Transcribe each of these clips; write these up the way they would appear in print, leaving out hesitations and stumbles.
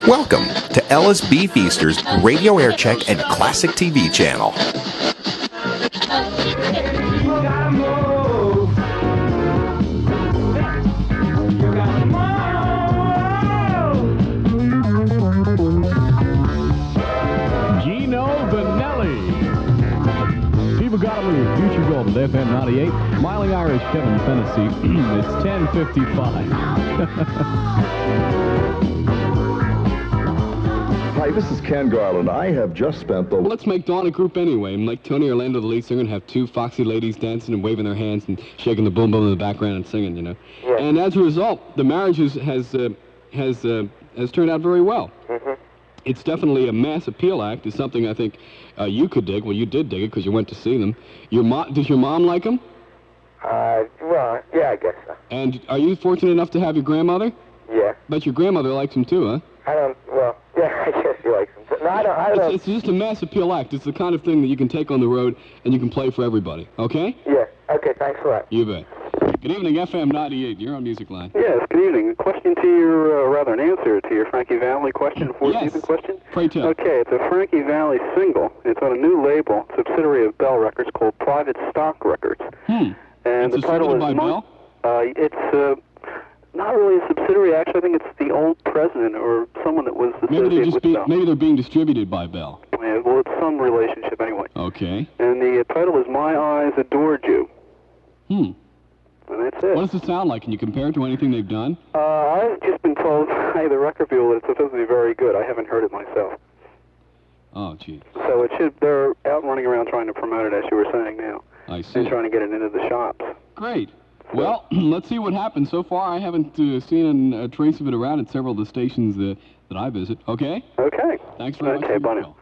Welcome to LSB Feaster's Radio Aircheck and Classic TV channel. Gotta move. Future Gold at FM 98. Smiling Irish, Kevin Fennessy. It's 10:55. Hi, this is Ken Garland. I have just spent the... Let's make Dawn a group anyway. Like Tony Orlando, the lead singer, and have two foxy ladies dancing and waving their hands and shaking the boom boom in the background and singing, you know. Yeah. And as a result, the marriage has turned out very well. Mm-hmm. It's definitely a mass appeal act. It's something I think you could dig. Well, you did dig it because you went to see them. Does your mom like them? Well, yeah, I guess so. And are you fortunate enough to have your grandmother? Yeah. But your grandmother likes them too, huh? Yeah, I guess she likes them. No, I don't. It's just a mass appeal act. It's the kind of thing that you can take on the road and you can play for everybody, okay? Yeah, okay, thanks a lot. You bet. Good evening, FM 98. You're on MusicLine. Yes, good evening. A question to your, rather an answer to your Frankie Valli question for the music question? Pray tell. Okay, it's a Frankie Valli single. It's on a new label, subsidiary of Bell Records, called Private Stock Records. And the title is... by Bell? It's not really a subsidiary. Actually, I think it's the old president or someone that was associated with Bell. Maybe they're being distributed by Bell. Yeah, well, it's some relationship anyway. Okay. And the title is My Eyes Adored You. And that's it. What does it sound like? Can you compare it to anything they've done? I've just been told by the record people that it's supposed to be very good. I haven't heard it myself. Oh, gee. So they're out running around trying to promote it, as you were saying now. I see. And trying to get it into the shops. Great. Well, let's see what happens. So far, I haven't seen a trace of it around at several of the stations that I visit. Okay? Okay. Thanks very much. Okay, bye now.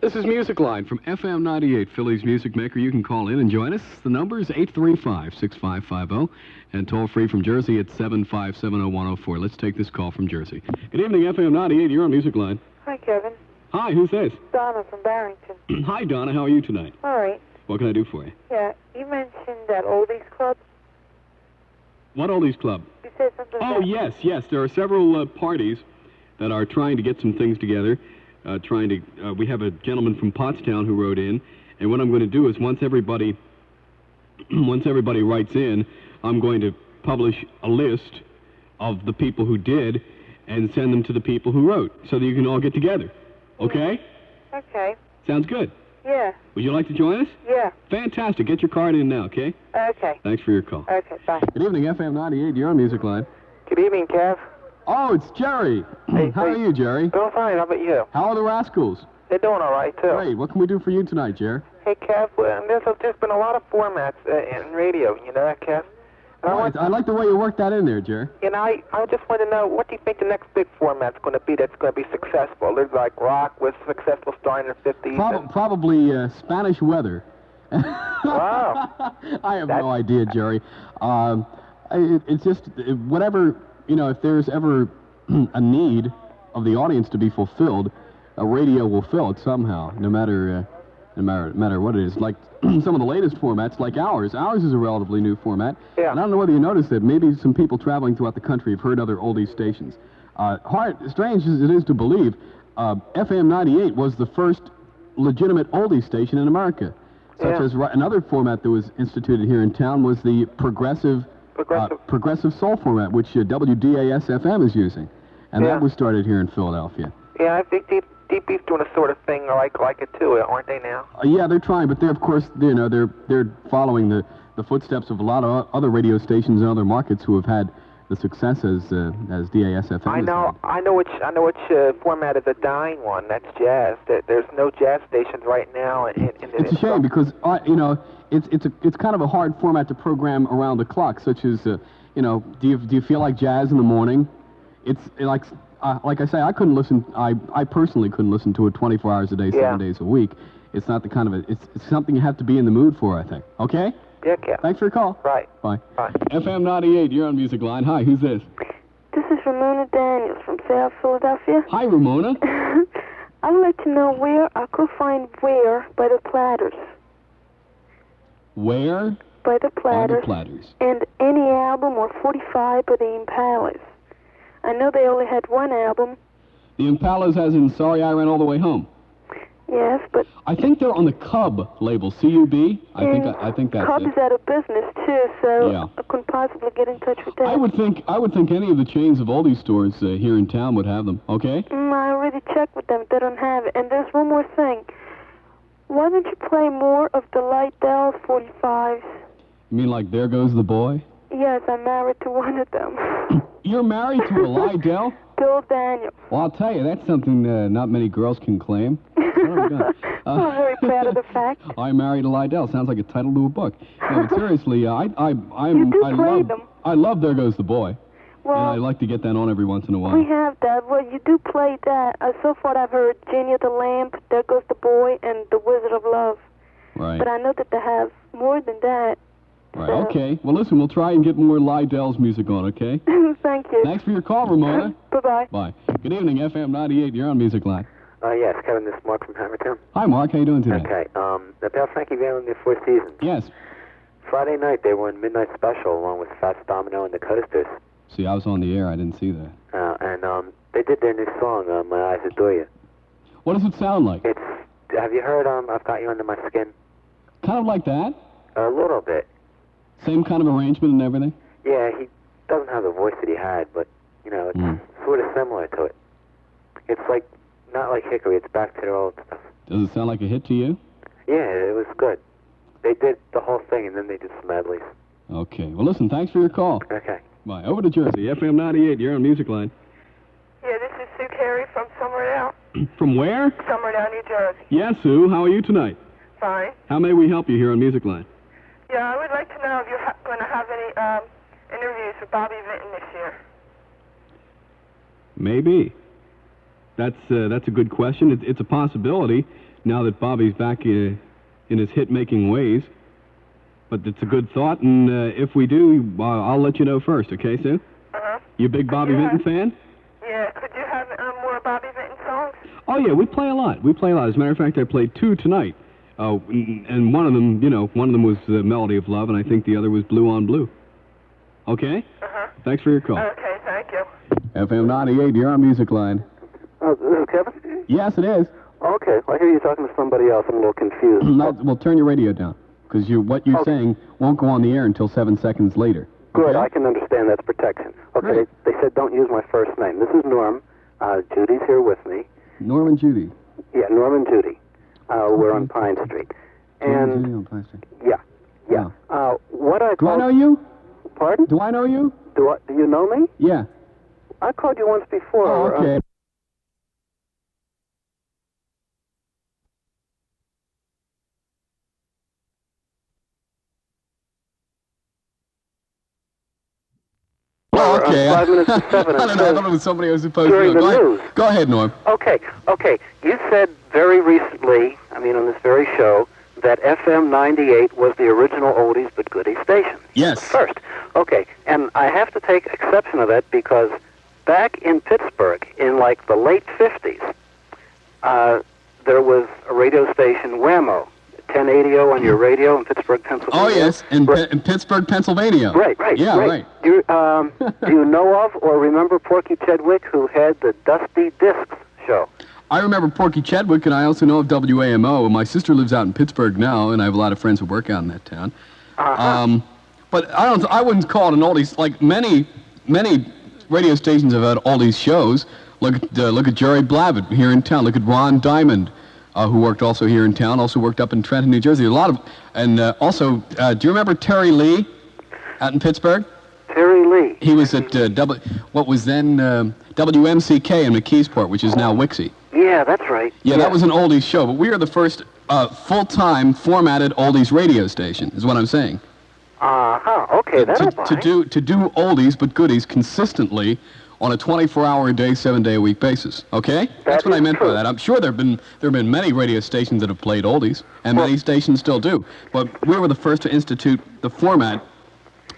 This is MusicLine from FM 98, Philly's music maker. You can call in and join us. The number is 835-6550, and toll-free from Jersey at 757-0104. Let's take this call from Jersey. Good evening, FM 98. You're on MusicLine. Hi, Kevin. Hi, who's this? Donna from Barrington. Hi, Donna. How are you tonight? All right. What can I do for you? Yeah, you mentioned that oldies club. What oldies club? You said something Oh, about... yes. There are several parties that are trying to get some things together. We have a gentleman from Pottstown who wrote in, and what I'm going to do is once everybody writes in, I'm going to publish a list of the people who did and send them to the people who wrote, so that you can all get together. Okay? Okay. Sounds good. Yeah. Would you like to join us? Yeah. Fantastic. Get your card in now, okay? Okay. Thanks for your call. Okay, bye. Good evening, FM 98. You're on MusicLine. Good evening, Kev. Oh, it's Jerry. How are you, Jerry? Doing fine, how about you? How are the Rascals? They're doing all right, too. Great. What can we do for you tonight, Jerry? Hey, Kev, there's just been a lot of formats in radio, you know that, Kev? I like the way you worked that in there, Jerry. And I just want to know, what do you think the next big format's going to be that's going to be successful? There's like rock was successful starting in the 50s. Probably Spanish weather. Wow. I have no idea, Jerry. It's just whatever, if there's ever a need of the audience to be fulfilled, a radio will fill it somehow, no matter what it is. Like some of the latest formats, like ours. Ours is a relatively new format. Yeah. And I don't know whether you noticed that maybe some people traveling throughout the country have heard other oldies stations. Strange as it is to believe, FM 98 was the first legitimate oldies station in America. Such as another format that was instituted here in town was the progressive soul format, which WCAU-FM is using. And that was started here in Philadelphia. Yeah, I think Deep Beef's doing a sort of thing like it too, aren't they now? Yeah, they're trying, but they're, of course, they're following the footsteps of a lot of other radio stations in other markets who have had the success as DASFM. I know which format is a dying one. That's jazz. There's no jazz stations right now. It's a shame because it's kind of a hard format to program around the clock. Such as do you feel like jazz in the morning? It's like I say, I couldn't listen. I personally couldn't listen to it 24 hours a day, 7 days a week. It's not the kind of it's something you have to be in the mood for, I think. Okay. Yeah, Kev. Thanks for your call. Right. Bye. Bye. FM 98, you're on MusicLine. Hi, who's this? This is Ramona Daniels from South Philadelphia. Hi, Ramona. I'd like to know where I could find Where by the Platters. Where? By the Platters. By the Platters. And any album or 45 by the Impalas. I know they only had one album. The Impalas as in Sorry I Ran All the Way Home. Yes, but... I think they're on the Cub label, C-U-B. I think that's Cub's it. out of business, too, so Yeah. I couldn't possibly get in touch with them. I would think any of the chains of oldie stores here in town would have them, okay? I already checked with them. They don't have it. And there's one more thing. Why don't you play more of the Lydell 45s? You mean like There Goes the Boy? Yes, I'm married to one of them. You're married to a Lydell? Bill Daniel. Well, I'll tell you, that's something not many girls can claim. Oh, God. I'm very proud of the fact. I married a Lydell. Sounds like a title to a book. No, but seriously, I love There Goes the Boy. Well, and I like to get that on every once in a while. we have that. Well, you do play that. So far I've heard Genie of the Lamp, There Goes the Boy, and The Wizard of Love. Right. But I know that they have more than that. Right, So- okay. Well, listen, we'll try and get more Lydell's music on, okay? Thank you. Thanks for your call, Ramona. Bye-bye. Bye. Good evening, FM 98. You're on MusicLine. Yes, Kevin, this is Mark from Hammertown. Hi, Mark. How you doing today? Okay, about Frankie Valli and the Four Seasons. Yes. Friday night, they were in Midnight Special along with Fats Domino and the Coasters. See, I was on the air. I didn't see that. And they did their new song, My Eyes Adore You. What does it sound like? Have you heard I've Got You Under My Skin? Kind of like that? A little bit. Same kind of arrangement and everything? Yeah, he doesn't have the voice that he had, but, you know, it's sort of similar to it. It's like, not like Hickory, it's back to their old stuff. Does it sound like a hit to you? Yeah, it was good. They did the whole thing, and then they did some medleys. Okay. Well, listen, thanks for your call. Okay. Bye. Over to Jersey, FM 98. You're on MusicLine. Yeah, this is Sue Carey from Somerdale. From where? Somerdale, New Jersey. Yes, Sue. How are you tonight? Fine. How may we help you here on MusicLine? Yeah, I would like to know if you're going to have any interviews with Bobby Vinton this year. Maybe. That's a good question. It's a possibility now that Bobby's back in his hit-making ways. But it's a good thought, and if we do, I'll let you know first, okay, Sue? Uh-huh. You a big Bobby Vinton fan? Yeah, could you have more Bobby Vinton songs? Oh, yeah, we play a lot. As a matter of fact, I played 2 tonight. And one of them was the Melody of Love, and I think the other was Blue on Blue. Okay? Uh-huh. Thanks for your call. Okay, thank you. FM 98, you're on MusicLine. Oh, this is Kevin? Yes, it is. Okay, I hear you talking to somebody else. I'm a little confused. Well, turn your radio down, because what you're saying won't go on the air until 7 seconds later. Good, Okay? I can understand that's protection. Okay, Great. they said don't use my first name. This is Norm. Judy's here with me. Norm and Judy. Yeah, Norm and Judy. We're on Pine Street. Norm and Judy And, on Pine Street. yeah. What I Do I called... know you? Pardon? Do I know you? Do you know me? Yeah. I called you once before. Oh, okay. Okay. 5 minutes to 7. I don't know. I thought it was somebody I was supposed During to know. the news. Go ahead, Norm. Okay. You said very recently, on this very show, that FM 98 was the original oldies but goodies station. Yes. First. Okay, and I have to take exception to that because back in Pittsburgh, in like the late 50s, there was a radio station, Whammo, 1080 on your radio in Pittsburgh, Pennsylvania. Oh, yes, in Pittsburgh, Pennsylvania. Right. Yeah, right. Do you know of or remember Porky Chedwick, who had the Dusty Discs show? I remember Porky Chedwick, and I also know of WAMO. My sister lives out in Pittsburgh now, and I have a lot of friends who work out in that town. But I wouldn't call it an oldies. Like many radio stations have had oldies shows. Look at Jerry Blavitt here in town. Look at Ron Diamond, who worked also here in town. Also worked up in Trenton, New Jersey. A lot of, and also, do you remember Terry Lee, out in Pittsburgh? Terry Lee. He was at what was then WMCK in McKeesport, which is now Wixie. Yeah, that's right. Yeah, that was an oldies show, but we are the first full-time formatted oldies radio station, is what I'm saying. Okay, that'll buy. To do oldies but goodies consistently on a 24-hour-a-day, 7-day-a-week basis. Okay? That's what I meant by that. I'm sure there have been many radio stations that have played oldies, and many stations still do. But we were the first to institute the format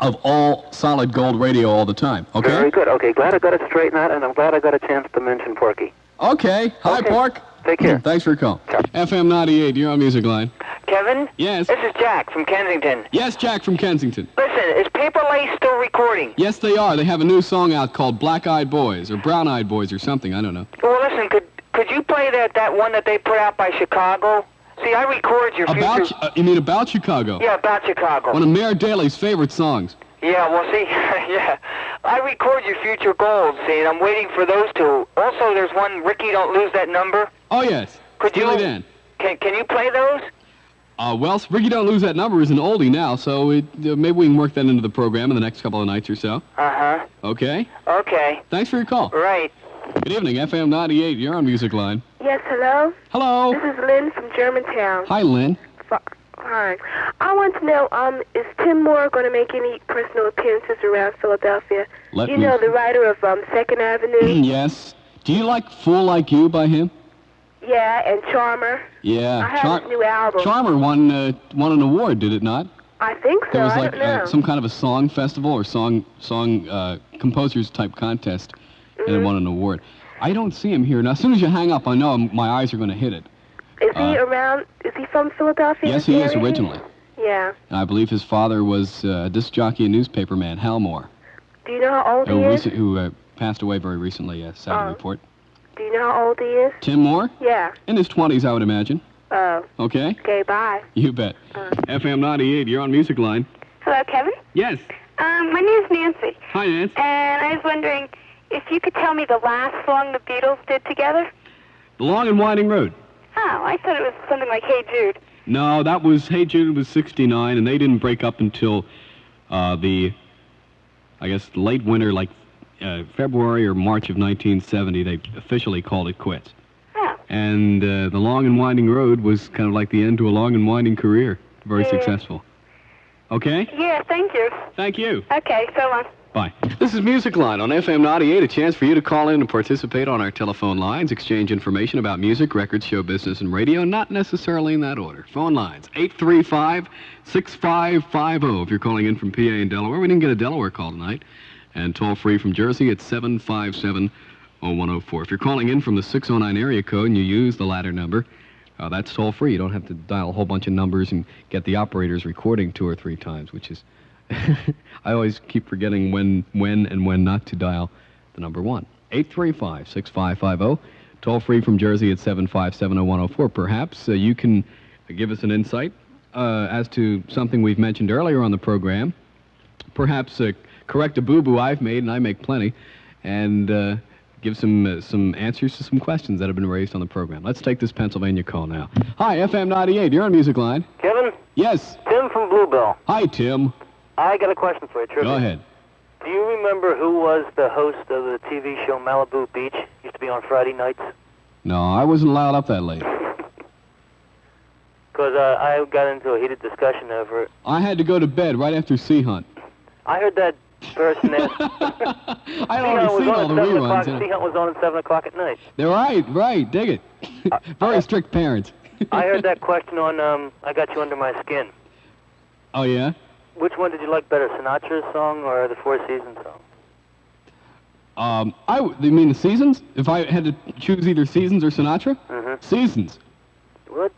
of all solid gold radio all the time. Okay? Very good. Okay, glad I got it straightened out, and I'm glad I got a chance to mention Porky. Okay. Hi, Pork. Take care. Thanks for your call. FM 98, you're on MusicLine. Kevin? Yes. This is Jack from Kensington. Yes, Jack from Kensington. Listen, is Paper Lace still recording? Yes, they are. They have a new song out called Black Eyed Boys, or Brown Eyed Boys, or something. I don't know. Well, listen, could you play that one that they put out by Chicago? See, I record your future... You mean about Chicago? Yeah, about Chicago. One of Mayor Daley's favorite songs. Yeah, well, see, yeah. I record your future goals, see, and I'm waiting for those two. Also, there's one, Ricky, Don't Lose That Number. Oh, yes. Steely Dan. Can you play those? Well, Ricky Don't Lose That Number is an oldie now, so maybe we can work that into the program in the next couple of nights or so. Uh-huh. Okay? Okay. Thanks for your call. Right. Good evening, FM 98. You're on MusicLine. Yes, hello? Hello. This is Lynn from Germantown. Hi, Lynn. Hi. I want to know, is Tim Moore going to make any personal appearances around Philadelphia? You know, the writer of 2nd Avenue? Yes. Do you like Fool Like You by him? Yeah, and Charmer. Yeah. I have his new album. Charmer won an award, did it not? I think so. There was I like don't know. some kind of a song festival or song composers type contest, and it won an award. I don't see him here. Now, as soon as you hang up, I know my eyes are going to hit it. Is he around? Is he from Philadelphia? Yes, he is originally. Yeah. And I believe his father was a disc jockey and newspaper man, Hal Moore. Do you know how old he is? Who passed away very recently, Saturday Report. Do you know how old he is? Tim Moore? Yeah. In his 20s, I would imagine. Oh. Okay? Okay, bye. You bet. FM 98, you're on MusicLine. Hello, Kevin? Yes. My name is Nancy. Hi, Nancy. And I was wondering if you could tell me the last song the Beatles did together? The Long and Winding Road. Oh, I thought it was something like Hey Jude. No, that was, Hey Jude was 69, and they didn't break up until the late winter, like February or March of 1970. They officially called it quits. Oh. And the Long and Winding Road was kind of like the end to a long and winding career. Very successful. Okay? Yeah, thank you. Thank you. Okay, so long. Bye. This is MusicLine on FM 98, a chance for you to call in and participate on our telephone lines, exchange information about music, records, show business, and radio, not necessarily in that order. Phone lines, 835-6550 if you're calling in from PA and Delaware. We didn't get a Delaware call tonight. And toll-free from Jersey at 757-0104. If you're calling in from the 609 area code and you use the latter number, that's toll-free. You don't have to dial a whole bunch of numbers and get the operators recording 2 or 3 times, which is... I always keep forgetting when and when not to dial the number 1. 835-6550. Toll-free from Jersey at 757-0104. Perhaps you can give us an insight as to something we've mentioned earlier on the program. Perhaps correct a boo-boo I've made, and I make plenty, and give some answers to some questions that have been raised on the program. Let's take this Pennsylvania call now. Hi, FM 98. You're on MusicLine. Kevin? Yes. Tim from Bluebell. Hi, Tim. I got a question for you, trivia. Go ahead. Do you remember who was the host of the TV show Malibu Beach? Used to be on Friday nights. No, I wasn't allowed up that late. Because I got into a heated discussion over it. I had to go to bed right after Sea Hunt. I heard that person that... I don't already seen all the reruns. Sea Hunt was on at 7 o'clock at night. They're right, dig it. Very strict parents. I heard that question on I Got You Under My Skin. Oh, yeah? Which one did you like better, Sinatra's song or the Four Seasons song? You mean the Seasons? If I had to choose either Seasons or Sinatra? Mm-hmm. Seasons. What?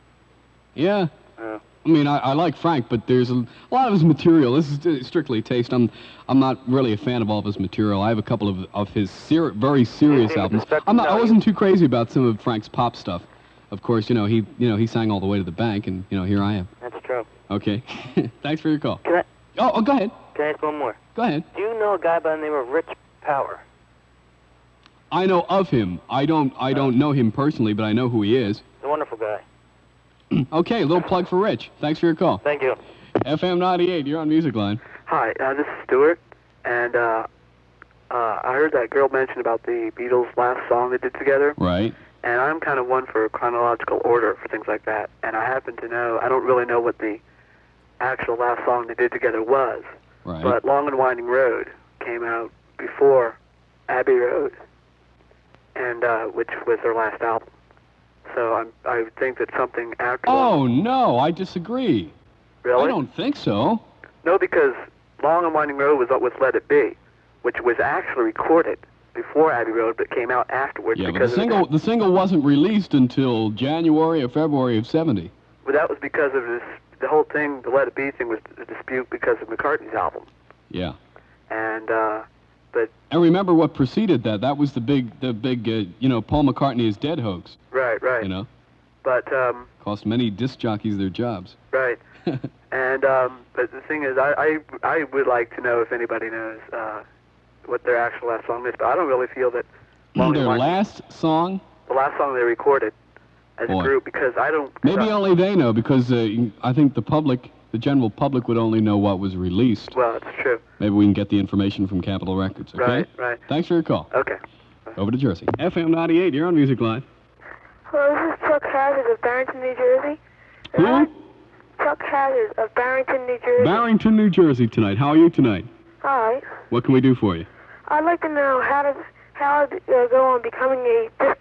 Yeah. I mean, I like Frank, but there's a lot of his material. This is strictly taste. I'm not really a fan of all of his material. I have a couple of his very serious albums. I wasn't too crazy about some of Frank's pop stuff. Of course, he sang All the Way to the Bank, and here I am. That's true. Okay. Thanks for your call. Can I? Oh, go ahead. Can I ask one more? Go ahead. Do you know a guy by the name of Rich Power? I know of him. I don't know him personally, but I know who he is. He's a wonderful guy. Okay, a little plug for Rich. Thanks for your call. Thank you. FM 98, you're on MusicLine. Hi, this is Stuart, and I heard that girl mention about the Beatles' last song they did together. Right. And I'm kind of one for chronological order for things like that. And I happen to know, I don't really know what the actual last song they did together was. Right. But Long and Winding Road came out before Abbey Road, and which was their last album. So I think that something after... Oh, no, I disagree. Really? I don't think so. No, because Long and Winding Road was Let It Be, which was actually recorded before Abbey Road, but came out afterwards. Yeah, but the single wasn't released until January or February of 70. Well, that was because of the whole thing, the Let It Be thing was a dispute because of McCartney's album. Yeah. And, but... And remember what preceded that. That was the big, Paul McCartney is dead hoax. Right. You know? But, cost many disc jockeys their jobs. Right. And, but the thing is, I would like to know if anybody knows, what their actual last song is, but I don't really feel that... Their last song? The last song they recorded as a group, because I don't... Maybe only they know, because I think the general public would only know what was released. Well, it's true. Maybe we can get the information from Capitol Records, okay? Right. Thanks for your call. Okay. Over to Jersey. FM 98, you're on MusicLine. Hello, this is Chuck Hazard of Barrington, New Jersey. Who? Chuck Hazard of Barrington, New Jersey. Barrington, New Jersey tonight. How are you tonight? All right. What can we do for you? I'd like to know how to go on becoming a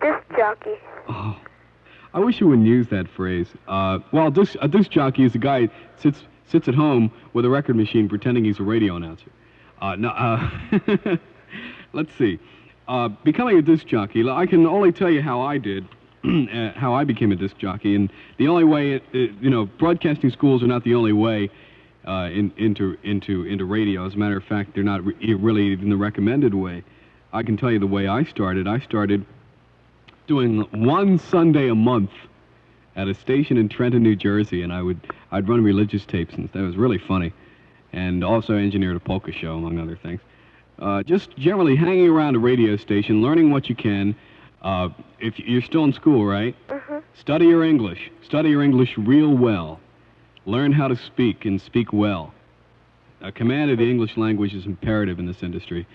disc jockey. Oh, I wish you wouldn't use that phrase. Well, a disc jockey is a guy who sits at home with a record machine pretending he's a radio announcer. Let's see. Becoming a disc jockey, I can only tell you how I did, how I became a disc jockey. And the only way, broadcasting schools are not the only way into radio. As a matter of fact, they're not really even the recommended way. I can tell you the way I started. I started doing one Sunday a month at a station in Trenton, New Jersey, and I'd run religious tapes, and that was really funny. And also engineered a polka show, among other things. Just generally hanging around a radio station, learning what you can. If you're still in school, right? Mm-hmm. Study your English. Study your English real well. Learn how to speak and speak well. Command of the English language is imperative in this industry.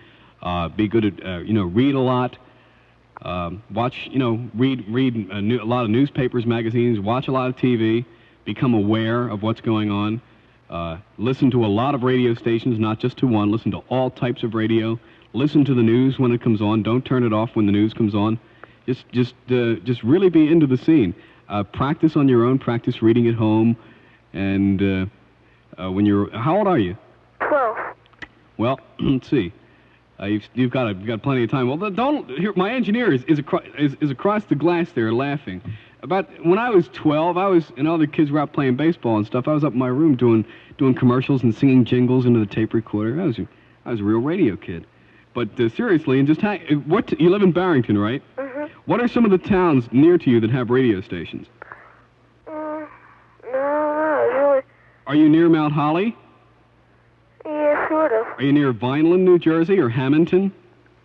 Be good at, read a lot. Watch, read a lot of newspapers, magazines. Watch a lot of TV. Become aware of what's going on. Listen to a lot of radio stations, not just to one. Listen to all types of radio. Listen to the news when it comes on. Don't turn it off when the news comes on. Just really be into the scene. Practice on your own. Practice reading at home. And how old are you? 12. Well, let's see. You've got plenty of time. Well, my engineer is across the glass there laughing. About when I was 12, and all the kids were out playing baseball and stuff. I was up in my room doing commercials and singing jingles into the tape recorder. I was a real radio kid. But seriously, and you live in Barrington, right? Mm-hmm. What are some of the towns near to you that have radio stations? No, really. Are you near Mount Holly? Yeah, sort of. Are you near Vineland, New Jersey, or Hamilton?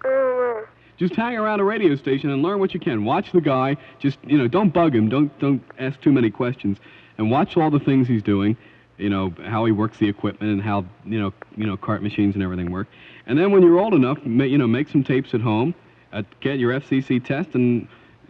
No. Just hang around a radio station and learn what you can. Watch the guy. Just, don't bug him. Don't ask too many questions. And watch all the things he's doing. How he works the equipment and how, cart machines and everything work. And then when you're old enough, make some tapes at home. Get your FCC test, and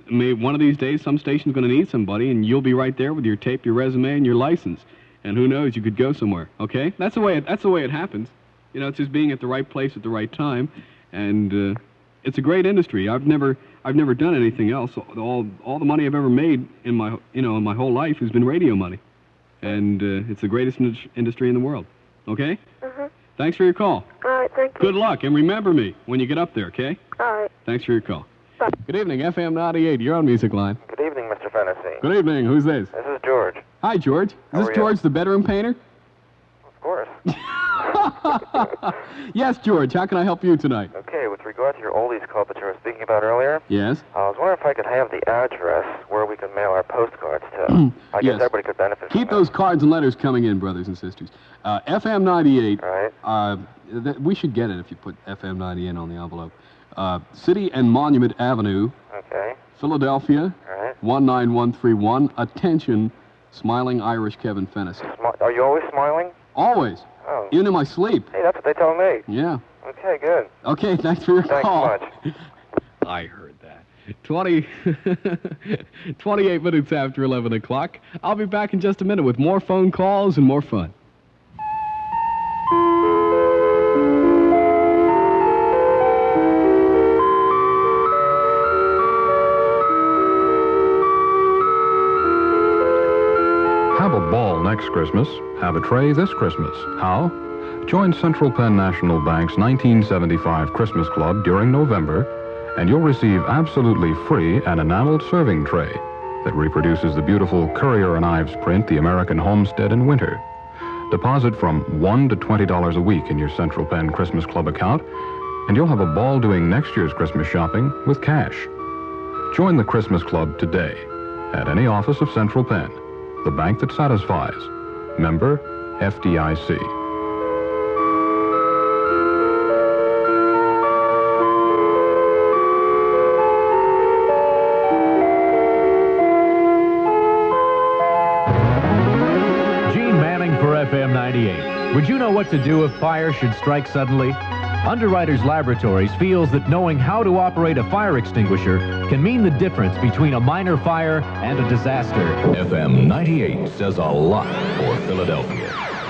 one of these days, some station's going to need somebody, and you'll be right there with your tape, your resume, and your license. And who knows, you could go somewhere. Okay, that's the way it happens. It's just being at the right place at the right time, and it's a great industry. I've never done anything else. All the money I've ever made in my whole life has been radio money, and it's the greatest industry in the world. Okay. Mm-hmm. Thanks for your call. All right, thank you. Good luck, and remember me when you get up there. Okay. All right. Thanks for your call. Bye. Good evening, FM 98. You're on MusicLine. Good evening, Mr. Fennessy. Good evening. Who's this? This is George. Hi, George. Is this George, the bedroom painter? Of course. Yes, George. How can I help you tonight? Okay, with regard to your oldies club that you were speaking about earlier. Yes. I was wondering if I could have the address where we could mail our postcards to. I guess everybody could benefit from Keep those cards and letters coming in, brothers and sisters. FM 98. Right. We should get it if you put FM 98 on the envelope. City and Monument Avenue. Okay. Philadelphia. All right. 19131. Attention, smiling Irish Kevin Fennessy. Are you always smiling? Always. Oh. Even in my sleep. Hey, that's what they tell me. Yeah. Okay, good. Okay, thanks for your call. Thanks much. I heard that. 28 minutes after 11 o'clock. I'll be back in just a minute with more phone calls and more fun. Have a ball next Christmas. Have a tray this Christmas. How? Join Central Penn National Bank's 1975 Christmas Club during November, and you'll receive absolutely free an enameled serving tray. that reproduces the beautiful Currier and Ives print, The American Homestead in Winter. Deposit from $1 to $20 a week in your Central Penn Christmas Club account, and you'll have a ball doing next year's Christmas shopping with cash. Join the Christmas Club today at any office of Central Penn, the bank that satisfies. Member FDIC. FM 98. Would you know what to do if fire should strike suddenly? Underwriters Laboratories feels that knowing how to operate a fire extinguisher can mean the difference between a minor fire and a disaster. FM 98 says a lot for Philadelphia.